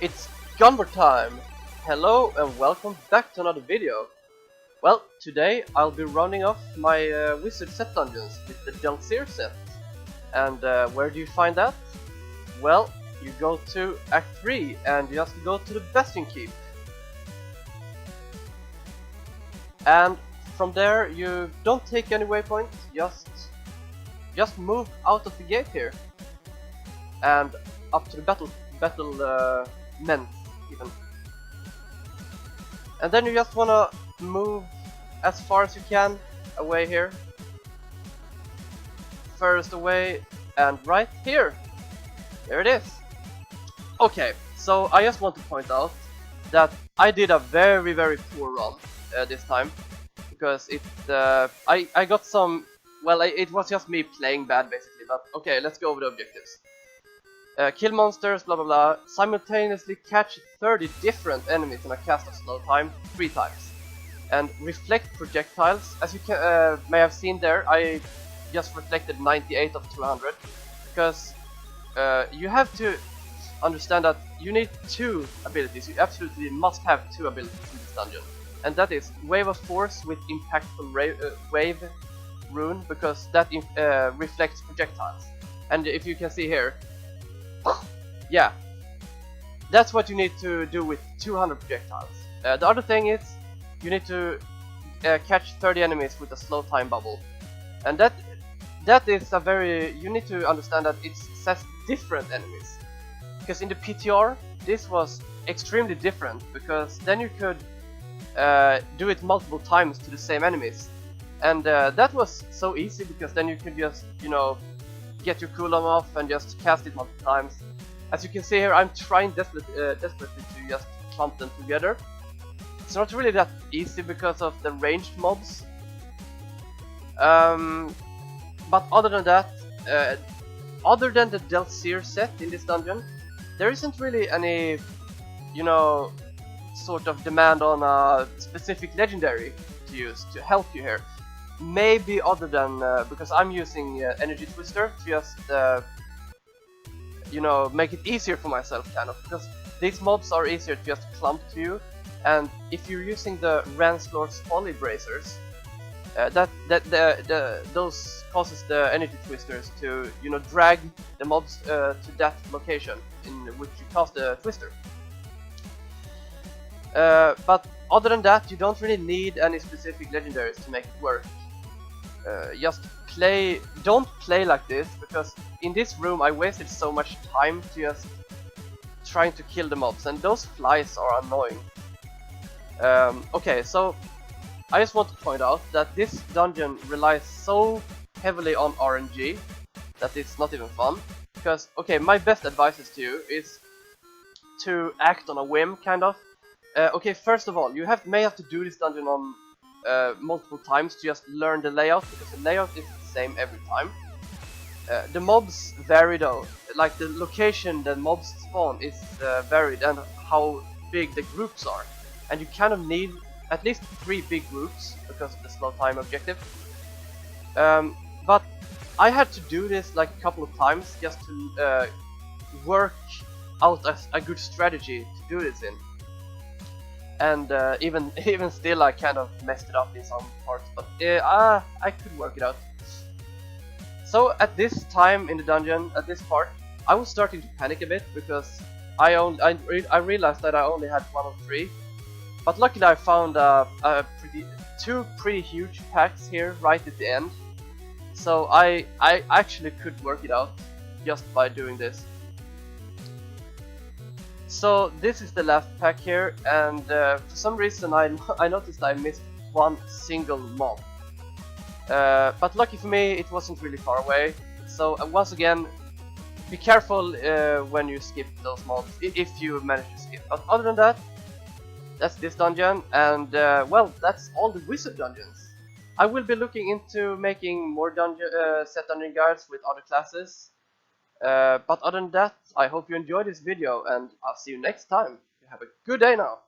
It's Gunver time! Hello and welcome back to another video. Well, today I'll be rounding off my wizard set dungeons with the Delsere set. And where do you find that? Well, you go to Act 3 and you have to go to the Bastion Keep. And from there you don't take any waypoints, just move out of the gate here. And up to the battlement even. And then you just wanna move as far as you can away here. First away and right here. There it is. Okay, so I just want to point out that I did a very poor run this time because I got some, well, it was just me playing bad basically, but okay, let's go over the objectives. Kill monsters, blah blah blah, simultaneously catch 30 different enemies in a cast of slow time 3 times, and reflect projectiles. As you may have seen there, I just reflected 98 of 200, because you have to understand that you need 2 abilities. You absolutely must have 2 abilities in this dungeon, and that is Wave of Force with Impactful Wave rune, because that reflects projectiles. And if you can see here, yeah, that's what you need to do with 200 projectiles. The other thing is you need to catch 30 enemies with a slow time bubble, and that is a very, you need to understand that it says different enemies, because in the PTR this was extremely different, because then you could do it multiple times to the same enemies, and that was so easy, because then you could just, you know, get your cooldown off and just cast it multiple times. As you can see here, I'm trying desperately to just clump them together. It's not really that easy because of the ranged mobs. But other than that, other than the Delsere set in this dungeon, there isn't really any, you know, sort of demand on a specific legendary to use to help you here. Maybe other than, because I'm using Energy Twister to just, you know, make it easier for myself, kind of, because these mobs are easier to just clump to you, and if you're using the Ranslord's Folly Bracers, those causes the Energy Twisters to, you know, drag the mobs to that location in which you cast the Twister. But other than that, you don't really need any specific legendaries to make it work. Just don't play like this, because in this room I wasted so much time to just trying to kill the mobs, and those flies are annoying. Okay, so I just want to point out that this dungeon relies so heavily on RNG that it's not even fun. Because, okay, my best advice to you is to act on a whim, kind of. Okay, first of all, you may have to do this dungeon on multiple times to just learn the layout, because the layout is the same every time. The mobs vary though, like the location that mobs spawn is varied, and how big the groups are, and you kind of need at least 3 big groups because of the slow time objective. But I had to do this like a couple of times just to work out a good strategy to do this in. And even still, I kind of messed it up in some parts, but I could work it out. So at this time in the dungeon, at this part, I was starting to panic a bit, because I realized that I only had 1 of 3. But luckily I found 2 pretty huge packs here right at the end, so I actually could work it out just by doing this. So this is the last pack here, and for some reason I noticed I missed 1 single mob. But lucky for me, it wasn't really far away. So once again, be careful when you skip those mobs, if you manage to skip. But other than that, that's this dungeon, and well, that's all the wizard dungeons. I will be looking into making more set dungeon guides with other classes. But other than that, I hope you enjoyed this video, and I'll see you next time. Have a good day now!